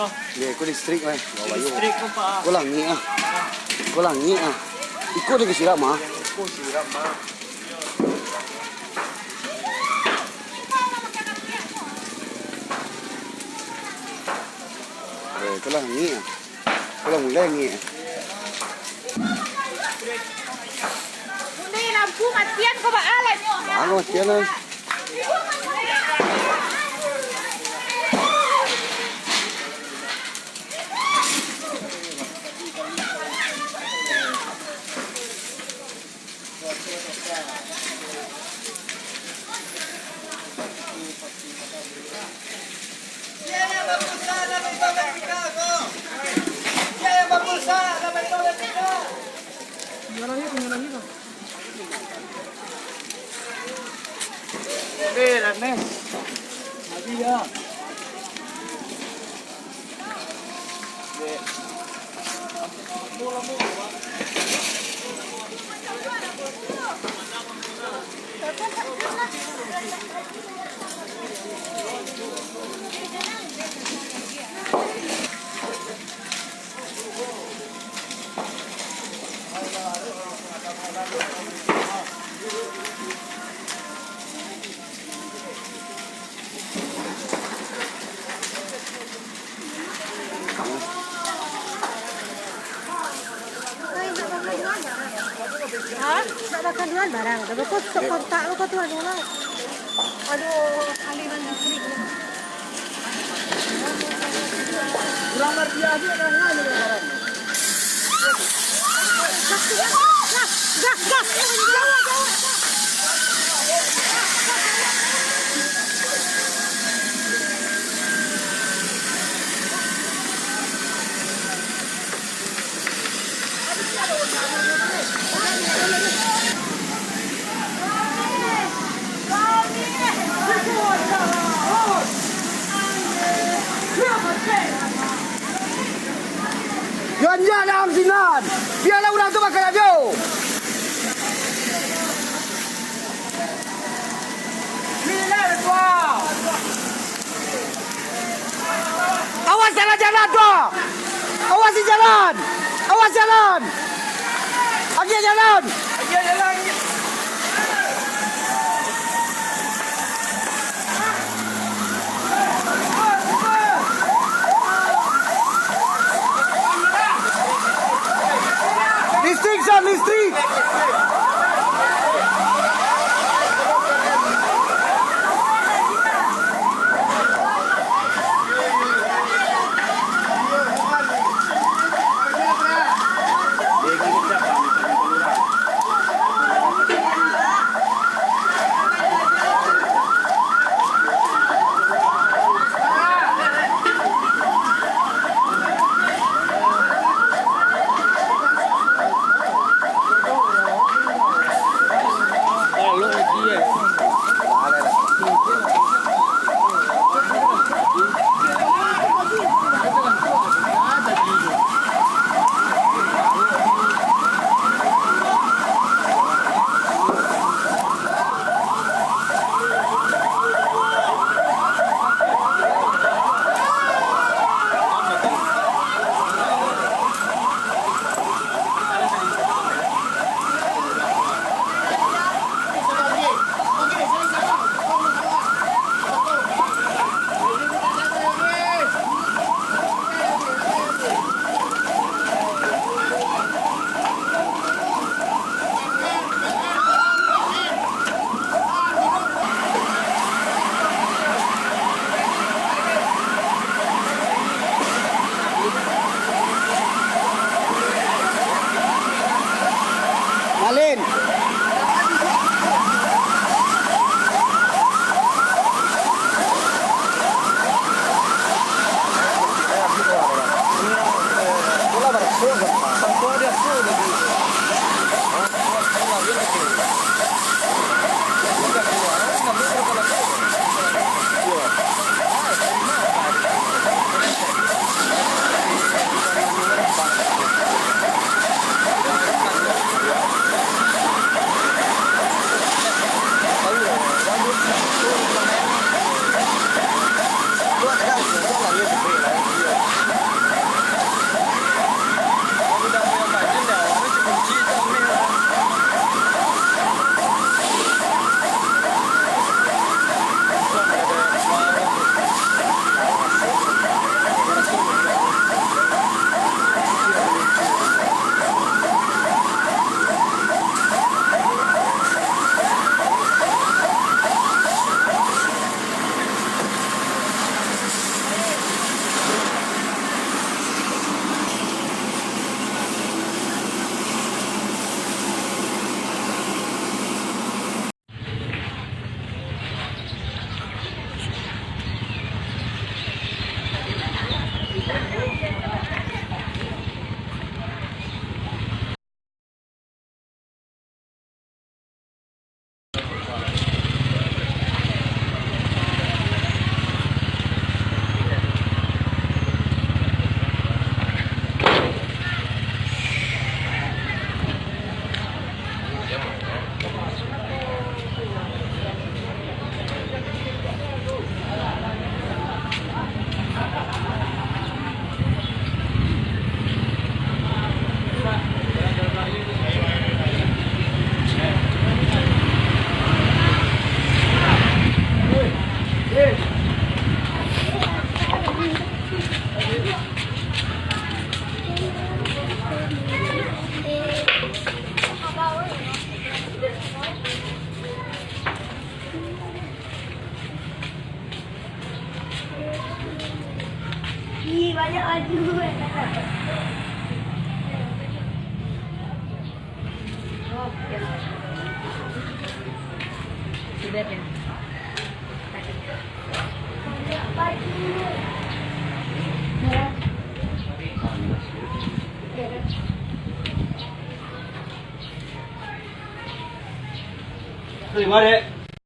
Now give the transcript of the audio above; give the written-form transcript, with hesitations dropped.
Dia aku listrik lah. Listrik ko pa. Ko langi ah. Ko langi ah. Iko dia kesiram ah. Ko siram ma. Ko langi ah. Ko lang langi ah. Ini lampu matian ko ba alat nyo? Ano matian lah. Okay, Ernest. Mati ya. Ha? Nak makan duluan barang. Dah kau stok kontak kau tu anu lah. Aduh, aliran listrik. Kurang dia aja dah ngani barang. Gas. Jauh. Jangan dalam sinan. Biarlah orang tu makan aja. Sinar kau. Awas jalan tu. Awas jalan. Awas jalan. Lagi jalan. Dia jalan. Listrik. Malin. banyak laju. Sudah ya. Terima kasih.